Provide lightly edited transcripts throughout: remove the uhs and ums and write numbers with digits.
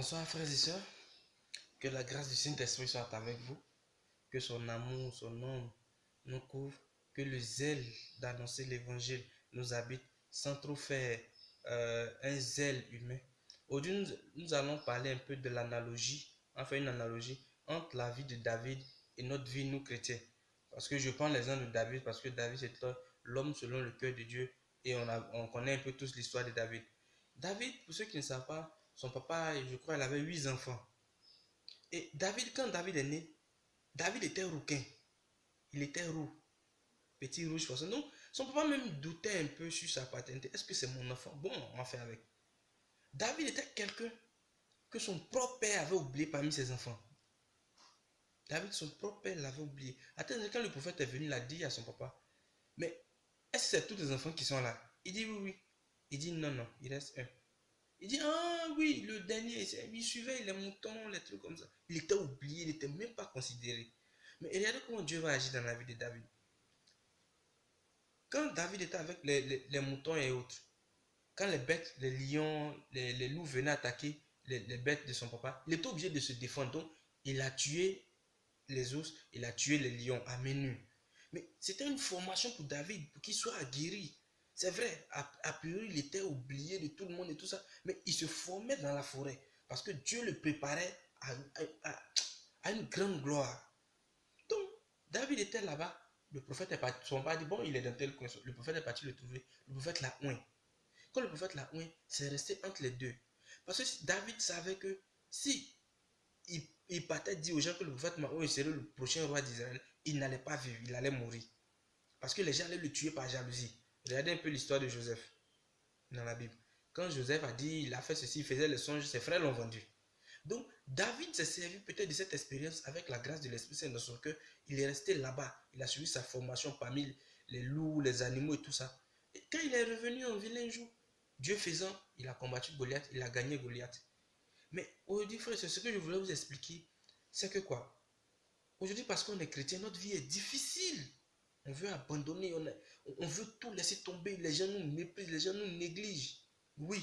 Bonsoir frères et sœurs, que la grâce du Saint-Esprit soit avec vous, que son amour, son ombre nous couvre, que le zèle d'annoncer l'évangile nous habite sans trop faire un zèle humain. Aujourd'hui, nous allons parler un peu de l'analogie, enfin une analogie entre la vie de David et notre vie, nous chrétiens. Parce que je prends l'exemple de David, parce que David c'est l'homme selon le cœur de Dieu et on connaît un peu tous l'histoire de David. David, pour ceux qui ne savent pas, son papa, je crois, il avait 8 enfants. Et David, quand David est né, David était rouquin. Il était roux, petit rouge forcément. Donc, son papa même doutait un peu sur sa paternité. Est-ce que c'est mon enfant? Bon, on va faire avec. David était quelqu'un que son propre père avait oublié parmi ses enfants. David, son propre père l'avait oublié. Attends, quand le prophète est venu, il a dit à son papa, mais est-ce que c'est tous les enfants qui sont là? Il dit oui, oui. Il dit non, non, il reste un. Il dit, ah oui, le dernier, il suivait les moutons, les trucs comme ça. Il était oublié, il n'était même pas considéré. Mais regardez comment Dieu va agir dans la vie de David. Quand David était avec les moutons et autres, quand les bêtes, les lions, les loups venaient attaquer les bêtes de son papa, il était obligé de se défendre. Donc, il a tué les ours, il a tué les lions à main nue. Mais c'était une formation pour David, pour qu'il soit aguerri. C'est vrai, a priori, il était oublié de tout le monde et tout ça, mais il se formait dans la forêt parce que Dieu le préparait à une grande gloire. Donc, David était là-bas, le prophète est parti, son père dit, bon, il est dans tel coin, le prophète est parti le trouver, le prophète l'a oint. Quand le prophète l'a oint, c'est resté entre les deux. Parce que David savait que si il partait dire aux gens que le prophète Mahomet serait le prochain roi d'Israël, il n'allait pas vivre, il allait mourir. Parce que les gens allaient le tuer par jalousie. Regardez un peu l'histoire de Joseph dans la Bible. Quand Joseph a dit, il a fait ceci, il faisait le songe, ses frères l'ont vendu. Donc, David s'est servi peut-être de cette expérience avec la grâce de l'Esprit Saint dans son cœur. Il est resté là-bas. Il a suivi sa formation parmi les loups, les animaux et tout ça. Et quand il est revenu en vilain jour, Dieu faisant, il a combattu Goliath, il a gagné Goliath. Mais aujourd'hui, frère, c'est ce que je voulais vous expliquer. C'est que quoi? Aujourd'hui, parce qu'on est chrétien, notre vie est difficile. On veut abandonner, on veut tout laisser tomber. Les gens nous méprisent, les gens nous négligent. Oui,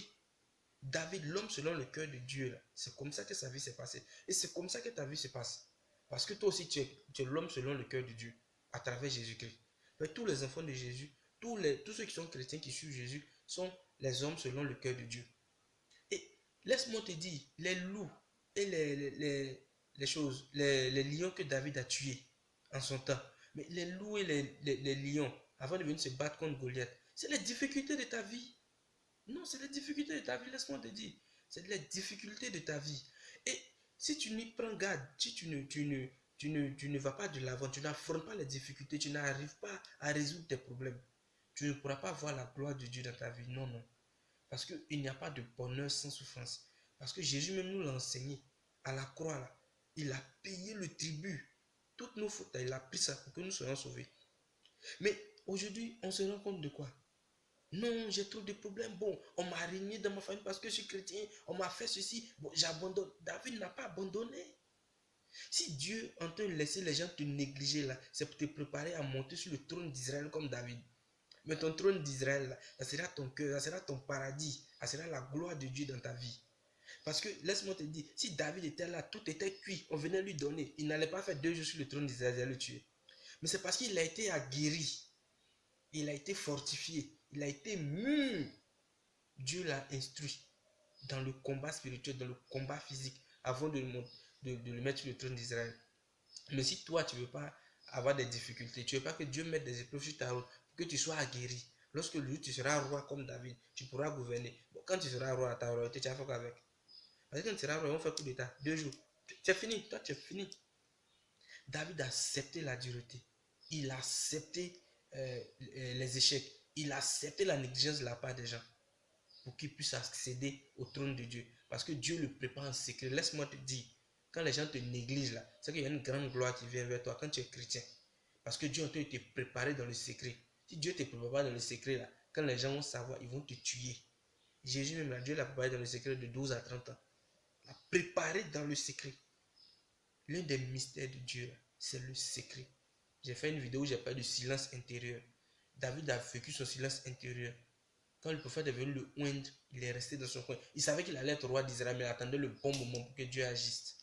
David, l'homme selon le cœur de Dieu, c'est comme ça que sa vie s'est passée. Et c'est comme ça que ta vie se passe. Parce que toi aussi, tu es l'homme selon le cœur de Dieu, à travers Jésus-Christ. Tous les enfants de Jésus, tous ceux qui sont chrétiens, qui suivent Jésus, sont les hommes selon le cœur de Dieu. Et laisse-moi te dire, les loups et les choses, les lions que David a tués en son temps, mais les loups et les lions, avant de venir se battre contre Goliath, c'est les difficultés de ta vie. Non, c'est les difficultés de ta vie, laisse-moi te dire. C'est les difficultés de ta vie. Et si tu n'y prends garde, si tu ne vas pas de l'avant, tu n'affrontes pas les difficultés, tu n'arrives pas à résoudre tes problèmes, tu ne pourras pas voir la gloire de Dieu dans ta vie. Non, non. Parce qu'il n'y a pas de bonheur sans souffrance. Parce que Jésus même nous l'a enseigné. À la croix, là, il a payé le tribut. Toutes nos fautes, il a pris ça pour que nous soyons sauvés. Mais aujourd'hui, on se rend compte de quoi? Non, j'ai trop de problèmes. Bon, on m'a régné dans ma famille parce que je suis chrétien. On m'a fait ceci. Bon, j'abandonne. David n'a pas abandonné. Si Dieu en train de laisser les gens te négliger là, c'est pour te préparer à monter sur le trône d'Israël comme David. Mais ton trône d'Israël, ça sera ton cœur, ça sera ton paradis, ça sera la gloire de Dieu dans ta vie. Parce que, laisse-moi te dire, si David était là, tout était cuit, on venait lui donner, il n'allait pas faire 2 jours sur le trône d'Israël et le tuer. Mais c'est parce qu'il a été aguerri, il a été fortifié, il a été mûr. Dieu l'a instruit dans le combat spirituel, dans le combat physique, avant de le mettre sur le trône d'Israël. Mais si toi, tu ne veux pas avoir des difficultés, tu ne veux pas que Dieu mette des épreuves sur ta route, pour que tu sois aguerri. Lorsque lui, tu seras roi comme David, tu pourras gouverner. Bon, quand tu seras roi à ta royauté, tu vas faire quoi avec? Parce que quand tu seras roi, on fait coup d'état. 2 jours. Tu es fini. Toi, tu es fini. David a accepté la dureté. Il a accepté les échecs. Il a accepté la négligence de la part des gens pour qu'il puisse accéder au trône de Dieu. Parce que Dieu le prépare en secret. Laisse-moi te dire, quand les gens te négligent là, c'est qu'il y a une grande gloire qui vient vers toi quand tu es chrétien. Parce que Dieu a été préparé dans le secret. Si Dieu ne te prépare pas dans le secret là, quand les gens vont savoir, ils vont te tuer. Jésus même là, Dieu l'a préparé dans le secret de 12 à 30 ans. Il l'a préparé dans le secret. L'un des mystères de Dieu, c'est le secret. J'ai fait une vidéo où j'ai parlé du silence intérieur. David a vécu son silence intérieur. Quand le prophète est venu le oindre, il est resté dans son coin. Il savait qu'il allait être roi d'Israël, mais il attendait le bon moment pour que Dieu agisse.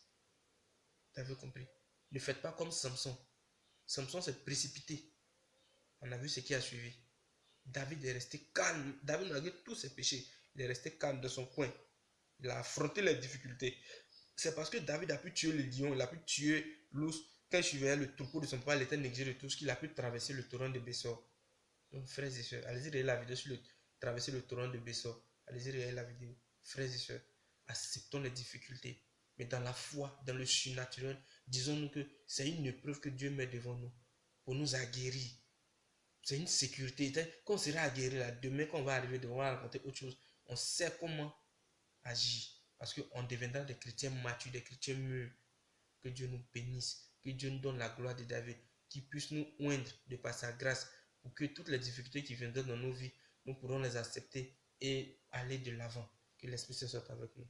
Tu avais compris? Ne faites pas comme Samson. Samson s'est précipité. On a vu ce qui a suivi. David est resté calme. David, malgré tous ses péchés, il est resté calme dans son coin. Il a affronté les difficultés. C'est parce que David a pu tuer le lion, il a pu tuer l'ours. Quand il suivait le troupeau de son père, il était négligé de tout ce qu'il a pu traverser le torrent de Bessor. Donc, frères et sœurs, allez-y regarder la vidéo sur le traverser le torrent de Bessor. Allez-y regarder la vidéo. Frères et sœurs, acceptons les difficultés. Mais dans la foi, dans le surnaturel, disons-nous que c'est une épreuve que Dieu met devant nous pour nous aguerrir. C'est une sécurité. Quand on sera aguerri là, demain, quand on va arriver devant, on va raconter autre chose. On sait comment agir. Parce qu'on deviendra des chrétiens matures, des chrétiens mûrs. Que Dieu nous bénisse. Que Dieu nous donne la gloire de David. Qu'il puisse nous oindre de par sa grâce. Pour que toutes les difficultés qui viendront dans nos vies, nous pourrons les accepter et aller de l'avant. Que l'Esprit Saint soit avec nous.